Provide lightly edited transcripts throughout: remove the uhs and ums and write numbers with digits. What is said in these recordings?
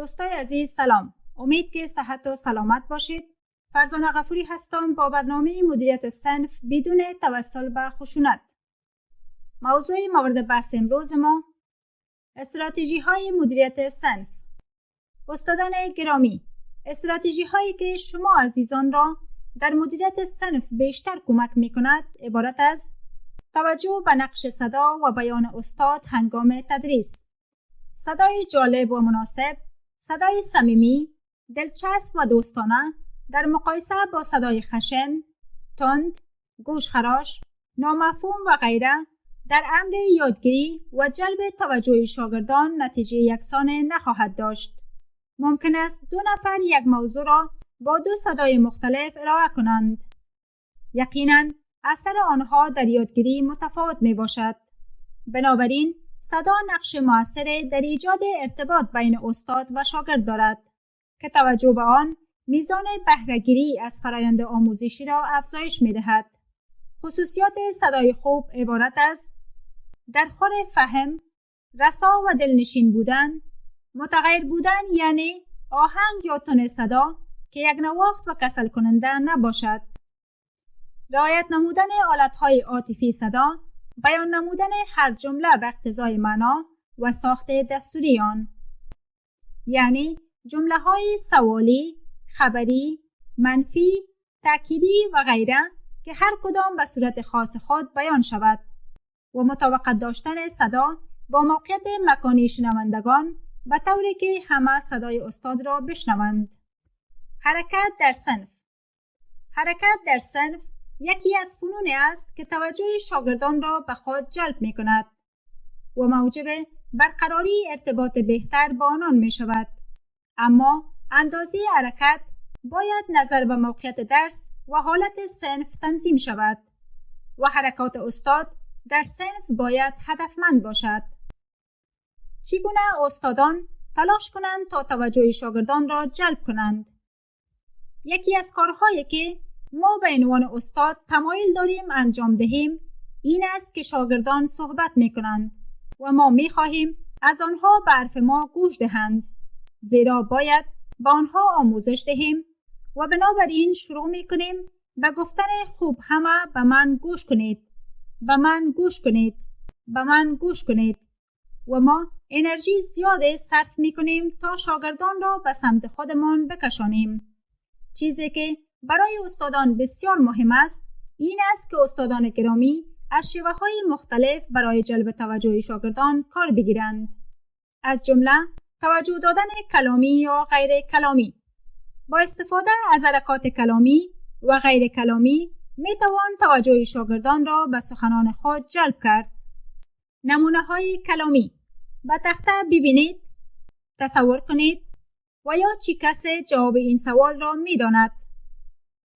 دوستای عزیز سلام. امید که صحت و سلامت باشید. فرزانه غفوری هستم با برنامه مدیریت صنف بدون توسل به خشونت. موضوع مورد بحث امروز ما استراتژی های مدیریت صنف. استادان گرامی، استراتژی هایی که شما عزیزان را در مدیریت صنف بیشتر کمک می کند عبارت از توجه به نقش صدا و بیان استاد هنگام تدریس. صدای جالب و مناسب، صدای صمیمی، دلچسب و دوستانه در مقایسه با صدای خشن، تند، گوشخراش، نامفهوم و غیره در امر یادگیری و جلب توجه شاگردان نتیجه یکسان نخواهد داشت. ممکن است دو نفر یک موضوع را با دو صدای مختلف ارائه کنند. یقیناً اثر آنها در یادگیری متفاوت می باشد. بنابراین صدا نقش مؤثر در ایجاد ارتباط بین استاد و شاگرد دارد که توجه به آن میزان بهره‌گیری از فرآیند آموزشی را افزایش می‌دهد. خصوصیات صدای خوب عبارت است در خور فهم، رسا و دلنشین بودن، متغیر بودن یعنی آهنگ یا تن صدا که یک نواخت و کسل کننده نباشد، رعایت نمودن آلت‌های عاطفی صدا، بیان نمودن هر جمله به اقتضای معنا و ساخت دستوری آن، یعنی جمله‌های سوالی، خبری، منفی، تأکیدی و غیره که هر کدام به صورت خاص خود بیان شود و مطابقت داشتن صدا با موقعیت مکانی شنوندگان به طوری که همه صدای استاد را بشنوند. حرکت در صنف. حرکت در صنف یکی از فنون است که توجه شاگردان را به خود جلب می کند و موجب برقراری ارتباط بهتر با آنان می شود. اما اندازه حرکت باید نظر به موقعیت درس و حالت صنف تنظیم شود و حرکات استاد در صنف باید هدفمند باشد. چگونه استادان تلاش کنند تا توجه شاگردان را جلب کنند؟ یکی از کارهایی که ما به عنوان استاد تمایل داریم انجام دهیم این است که شاگردان صحبت می کنند و ما می خواهیم از آنها به حرف ما گوش دهند، زیرا باید با آنها آموزش دهیم و بنابراین شروع می کنیم به گفتن خوب همه به من گوش کنید، به من گوش کنید، به من گوش کنید و ما انرژی زیاده صرف می کنیم تا شاگردان را به سمت خودمان بکشانیم. چیزی که برای استادان بسیار مهم است این است که استادان گرامی از شیوه‌های مختلف برای جلب توجه شاگردان کار بگیرند، از جمله توجه دادن کلامی یا غیر کلامی. با استفاده از حرکات کلامی و غیر کلامی می توان توجه شاگردان را به سخنان خود جلب کرد. نمونه‌های کلامی: به تخته ببینید، تصور کنید و یا چی کس جواب این سوال را می داند.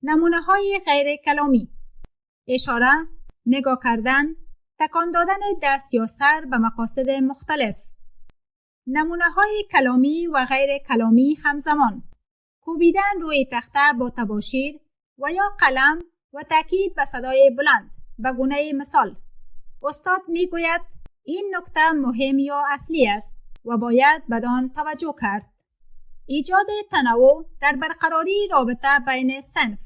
نمونه‌های غیر کلامی: اشاره، نگاه کردن، تکان دادن دست یا سر به مقاصد مختلف. نمونه‌های کلامی و غیر کلامی همزمان: کوبیدن روی تخته با تباشیر و یا قلم و تاکید به صدای بلند. به گونه مثال، استاد میگوید این نکته مهم یا اصلی است و باید بدان توجه کرد. ایجاد تنوع در برقراری رابطه بین صنف.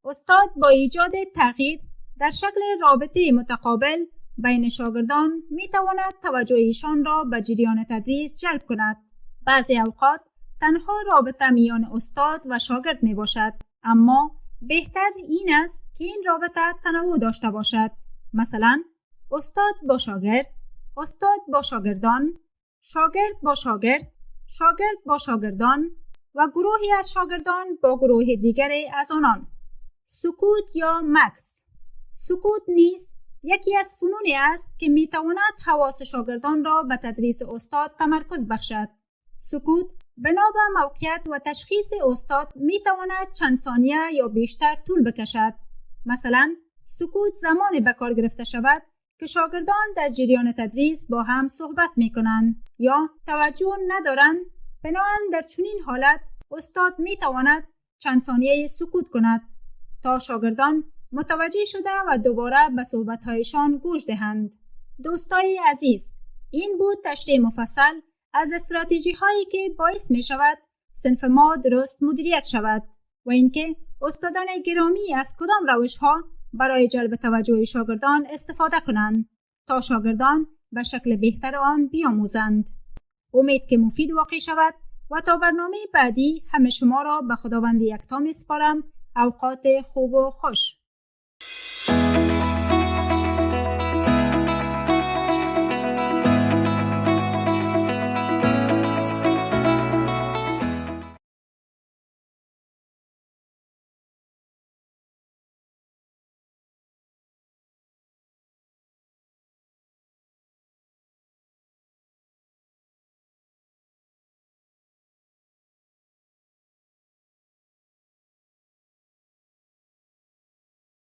استاد با ایجاد تغییر در شکل رابطه متقابل بین شاگردان می تواند توجه ایشان را به جریان تدریس جلب کند. بعضی اوقات تنها رابطه میان استاد و شاگرد می باشد، اما بهتر این است که این رابطه تنوع داشته باشد. مثلا استاد با شاگرد، استاد با شاگردان، شاگرد با شاگرد، شاگرد با شاگردان و گروهی از شاگردان با گروه دیگری از آنان. سکوت یا مکث. سکوت نیز یکی از فنونی است که می تواند حواس شاگردان را به تدریس استاد تمرکز بخشد. سکوت بنا به موقعیت و تشخیص استاد می تواند چند ثانیه یا بیشتر طول بکشد. مثلا سکوت زمانی به کار گرفته شود که شاگردان در جریان تدریس با هم صحبت می کنند یا توجه ندارند. بنابراین در چنین حالت استاد می تواند چند ثانیه سکوت کند تا شاگردان متوجه شده و دوباره به صحبت‌هایشان گوش دهند. دوستای عزیز، این بود تشریح مفصل از استراتژی هایی که باعث می شود صنف ما درست مدیریت شود و اینکه استادان گرامی از کدام روش ها برای جلب توجه شاگردان استفاده کنند تا شاگردان به شکل بهتر آن بیاموزند. امید که مفید واقع شود و تا برنامه بعدی همه شما را به خداوند یکتا می‌سپارم. اوقات خوب و خوش.